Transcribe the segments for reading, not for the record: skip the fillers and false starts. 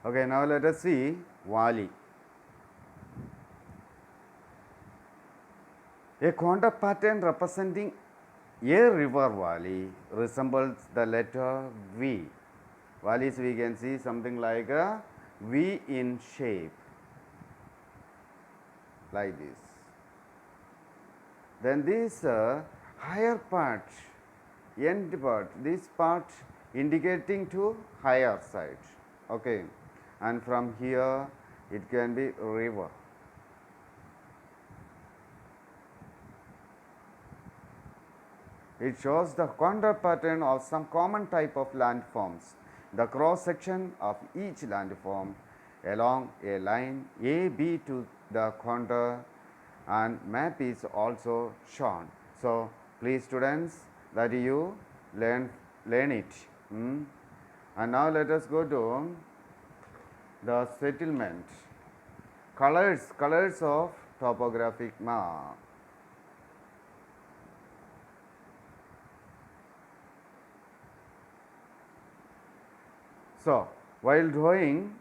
Okay, now let us see valley. A contour pattern representing a river valley resembles the letter V. Valleys we can see something like a V in shape, like this. Then this higher part, end part, this part indicating to higher side. Okay, and from here it can be river. It shows the contour pattern of some common type of landforms. The cross section of each landform along a line AB to the contour and map is also shown. So, please students that you learn it. And now let us go to the settlement. Colors of topographic map. So, while drawing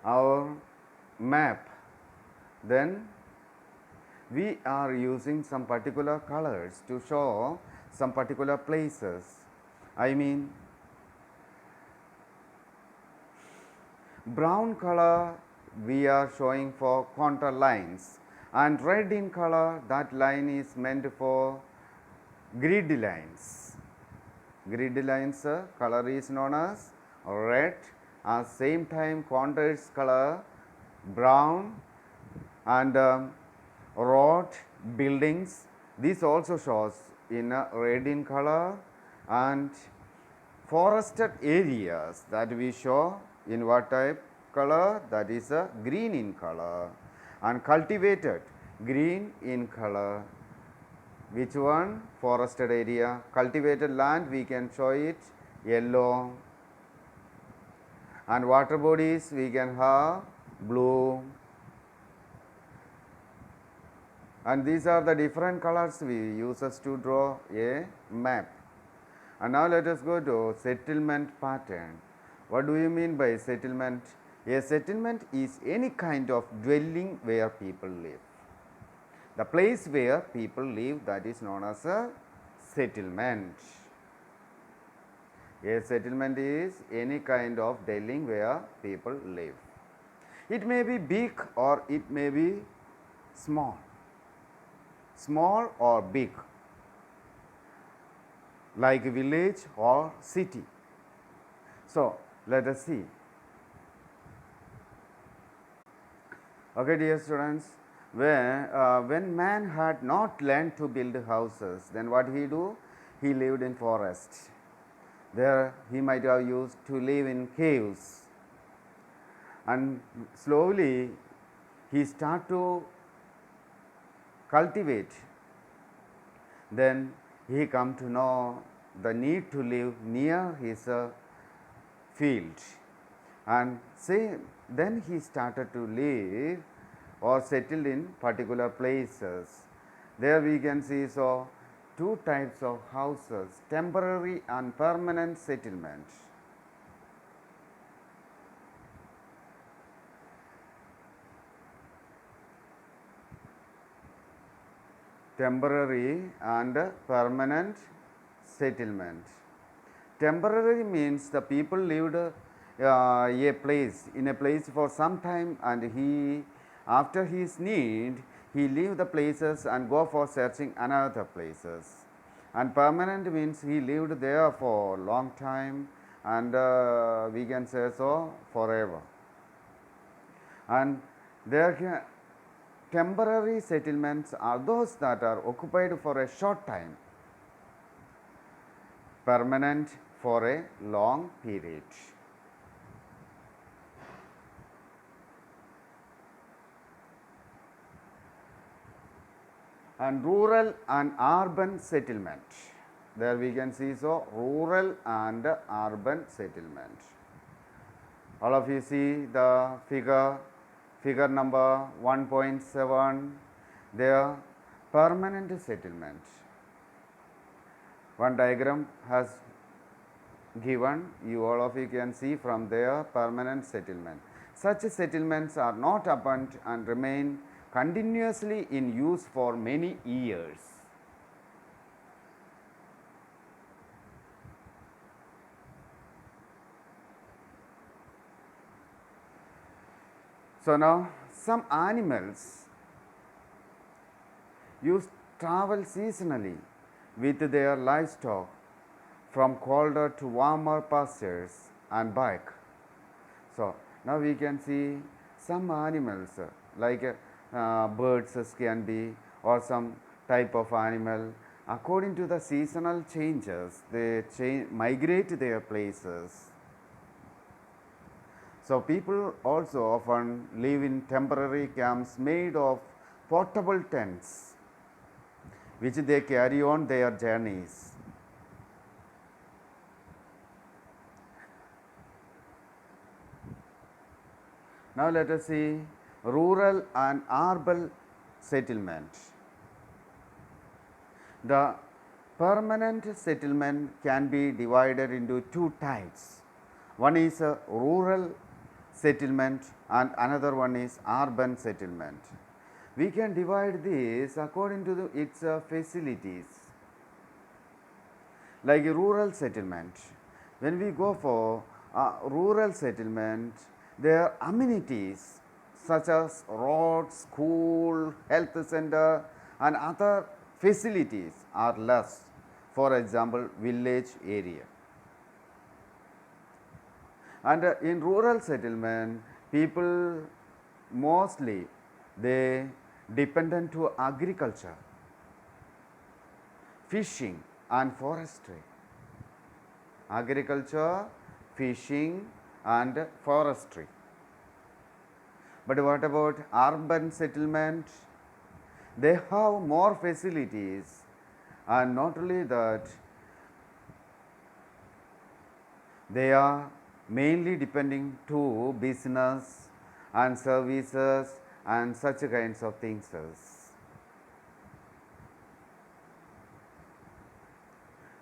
our map, then we are using some particular colors to show some particular places. I mean, brown color we are showing for contour lines, and red in color, that line is meant for grid lines. Grid lines color is known as red, at same time contours color brown, and road, buildings, this also shows in red in color, and forested areas that we show in what type color, that is green in color, and cultivated green in color. Which one? Forested area. Cultivated land we can show it yellow, and water bodies we can have blue, and these are the different colors we use to draw a map. And now let us go to settlement pattern. What do you mean by settlement? A settlement is any kind of dwelling where people live. The place where people live, that is known as a settlement. A settlement is any kind of dwelling where people live. It may be big or it may be small. Small or big, like village or city. So, let us see. Okay, dear students, when man had not learned to build houses, then what he do? He lived in forest. There he might have used to live in caves, and slowly he start to cultivate. Then he come to know the need to live near his field, and then he started to live or settled in particular places. There we can see two types of houses, temporary and permanent settlement. Temporary and permanent settlement. Temporary means the people lived in a place for some time, and after his need, he leave the places and go for searching another places. And permanent means he lived there for long time, and we can say so forever. And there temporary settlements are those that are occupied for a short time, permanent for a long period. And rural and urban settlement. There we can see rural and urban settlement. All of you see the figure number 1.7, there permanent settlement. One diagram has given, you all of you can see from there, permanent settlement. Such settlements are not abundant and remain continuously in use for many years. So now some animals use travel seasonally with their livestock from colder to warmer pastures and back. So now we can see some animals like birds can be, or some type of animal, according to the seasonal changes they migrate their places. So people also often live in temporary camps made of portable tents which they carry on their journeys. Now let us see rural and urban settlement. The permanent settlement can be divided into two types. One is a rural settlement and another one is urban settlement. We can divide this according to its facilities. Like a rural settlement, when we go for rural settlement, their amenities such as roads, school, health center and other facilities are less. For example, village area. And in rural settlement, people mostly they dependent to agriculture, fishing and forestry. Agriculture, fishing and forestry. But what about urban settlement? They have more facilities, and not only that, they are mainly depending to business and services and such kinds of things.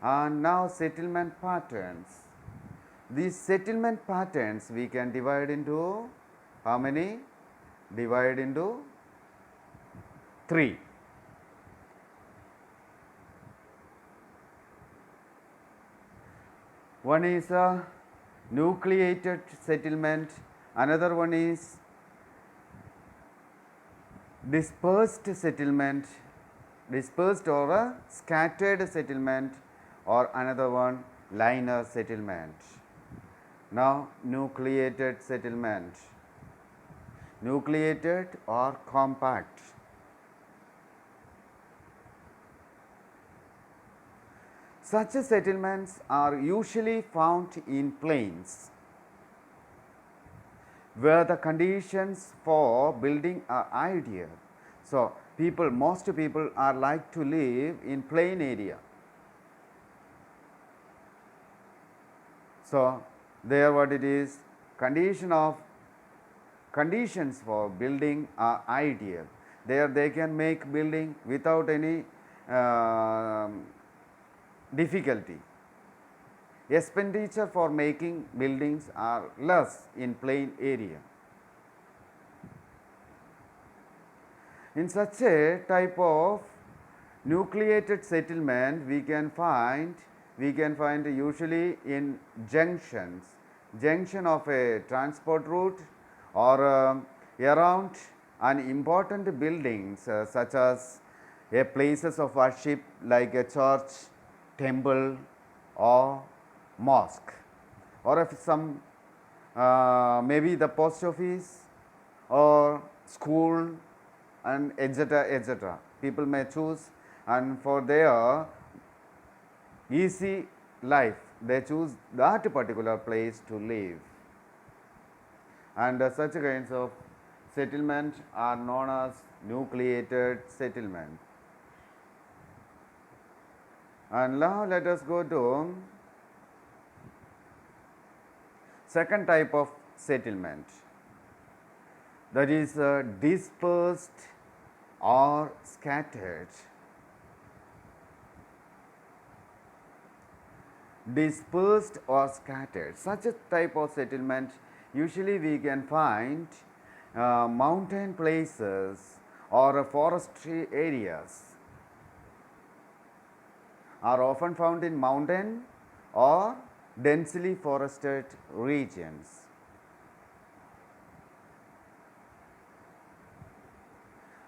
And now settlement patterns. These settlement patterns we can divide into how many? Divide into 3. One is a nucleated settlement, another one is dispersed settlement, dispersed or a scattered settlement, or another one liner settlement. Now nucleated settlement, nucleated or compact. Such settlements are usually found in plains where the conditions for building are ideal. So most people are like to live in plain area. So there what it is, conditions for building are ideal. There they can make building without any difficulty. Expenditure for making buildings are less in plain area. In such a type of nucleated settlement we can find usually in junction of a transport route, or around an important buildings such as a places of worship like a church, temple or mosque, or if some maybe the post office or school and etc. People may choose, and for their easy life they choose that particular place to live, and such kinds of settlement are known as nucleated settlement. And now let us go to second type of settlement, that is dispersed or scattered. dispersed or scattered. Such a type of settlement usually we can find mountain places or forestry areas are often found in mountain or densely forested regions.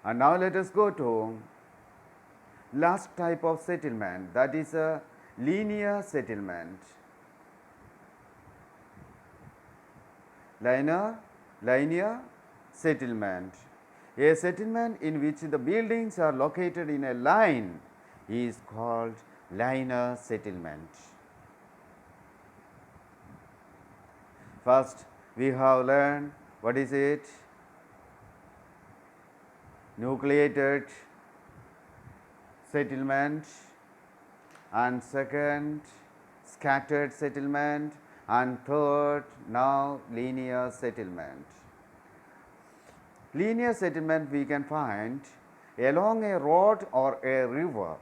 And now let us go to last type of settlement, that is a linear settlement. Linear settlement. A settlement in which the buildings are located in a line is called linear settlement. First, we have learned what is it? Nucleated settlement, and second scattered settlement, and third now linear settlement. Linear settlement we can find along a road or a river.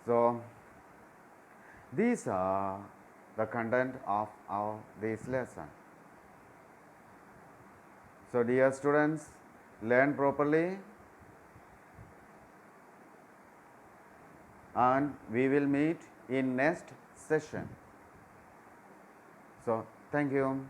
So, these are the content of this lesson. So, dear students, learn properly and we will meet in next session. So, thank you.